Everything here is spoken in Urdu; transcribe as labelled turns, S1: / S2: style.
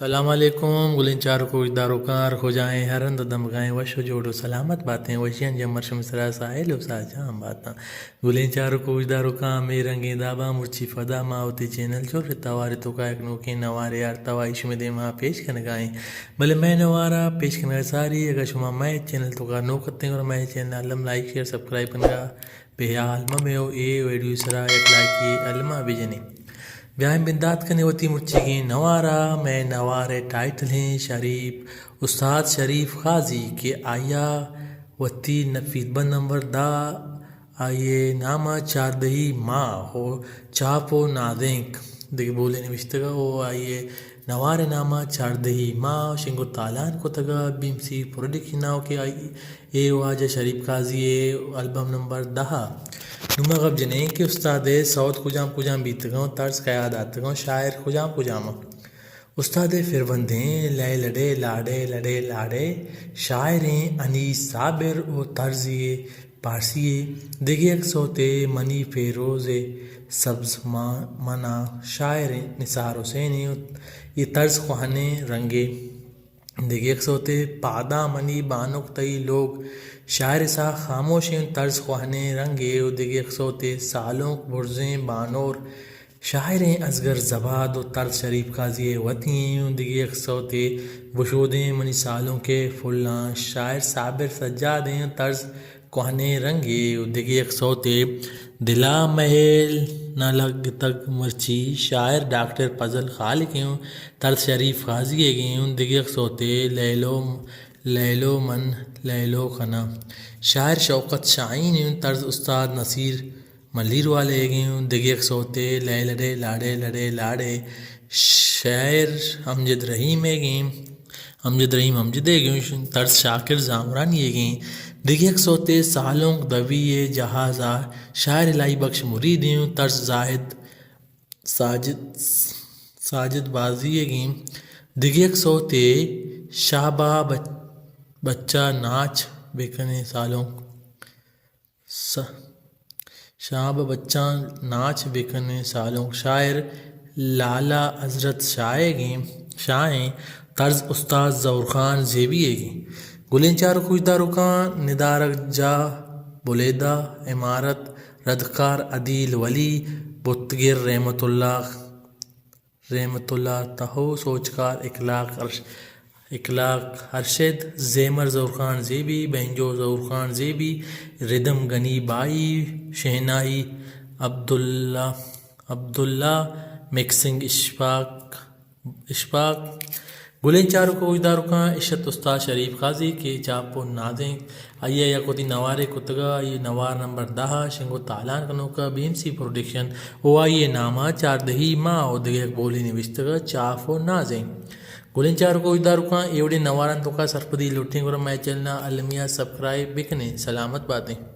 S1: السلام علیکم گلین چار کو دارو کار ہو جائیں ہرند دم گائیں وش جوڑو سلامت باتیں وشین جمر شمسرا ساحل و ساجام باتاں گلین چار کو دارو کام میں رنگیں دابا مرچی فدا ماوتی چینل چور توارے تو کا ایک نوکے نوارے یار توائش میں دے ماں پیش کن گائیں بلے میں نوارا پیش کن ساری اگر شما میں چینل تو کا نو کرتے ہیں اور میں چینل علم لائک شیئر سبسکرائب کرنا بے عالم میں اے ویڈیو سرا ایک لائک علمہ بجنی بیاہیں بندات کنے ہوتی مرچی گیں نوارا میں نوارے ٹائٹل ہیں شریف استاد شریف غازی کہ آیا وتی نفیس بند نمبر دا آئیے نامہ چاردہی ماہ ہو چاپو نادینک دیکھ بولے نوشتگا وہ آئیے نوارے نامہ چاردہی ماہ شنگو تالان کو تگا بیم سی پروڈکشن ناو کے آئی اے واجہ شریف غازی البم نمبر 10 نما غب جنے کہ استاد سعود کجام بیتگاں طرز قیاداتگاں شاعر کجام استاد فروندیں لے لڑے لاڑے شاعریں انیس صابر و طرزی پارسی دیگے ایک سوتے منی فیروز سبز منا شاعر نثار حسین یہ طرز خوانے رنگے دیگے ایک سوتے پادا منی بانک تئی لوگ شاعر سا خاموشیں طرز خوانے رنگے و دیگے ایک سوتے سالوں برزیں بانور شاعریں ازگر زباد و طرز شریف غازی وطیں و دیگے ایک سوتے وشودیں منی سالوں کے فلاں شاعر صابر سجادیں طرز کوہنے رنگے و دیگے ایک سوتے دلا محل نہ لگ تک مرچی شاعر ڈاکٹر فضل خالق ہیں طرز شریف غازی گئیں دیگے ایک سوتے لیلو خنا شاعر شوکت شاہین طرز استاد نصیر ملیر والے گئیں دیگے ایک سوتے لے لاڑے شاعر امجد رحیم گئیں طرز شاکر زامرانی گئیں دیگے ایک سوتے سالوں دوی جہازا شاعر الہی بخش مرید طرز زاہد ساجد بازی گئیں دیگے ایک سوتے شابہ بچہ ناچ بیکنے سالوں شاب بچہ ناچ بیکنے سالوں شاعر لالا حضرت شاہیں طرز استاد ظہور خان زیبی گئیں گلین چارو کچھ دارکان ندارک جا بلیدہ عمارت ردکار عدیل ولی بتگر رحمت اللہ تہو سوچکار اخلاق ارشد زیمر ظہور خان زیبی بہنجو ظہور خان زیبی ردم گنی بائی شہنائی عبداللہ مکسنگ اشفاق گلین چارو کو ادارو کا عشت استاد شریف غازی کے چاپو نادیں آئیے یا کوتی نوارے کتگا یہ نوار نمبر 10 شنگو تالان کنو کا بیم سی پروڈکشن او آئیے نامہ چاردہی ماہ او دیگے بولی نوشتگا چاپو نازیں گلین چارو کو ادارو کا ایوڑے نواران تو کا سرپدی لوٹیں گورا میں چلنا المیہ سبسکرائب بکنے سلامت باتیں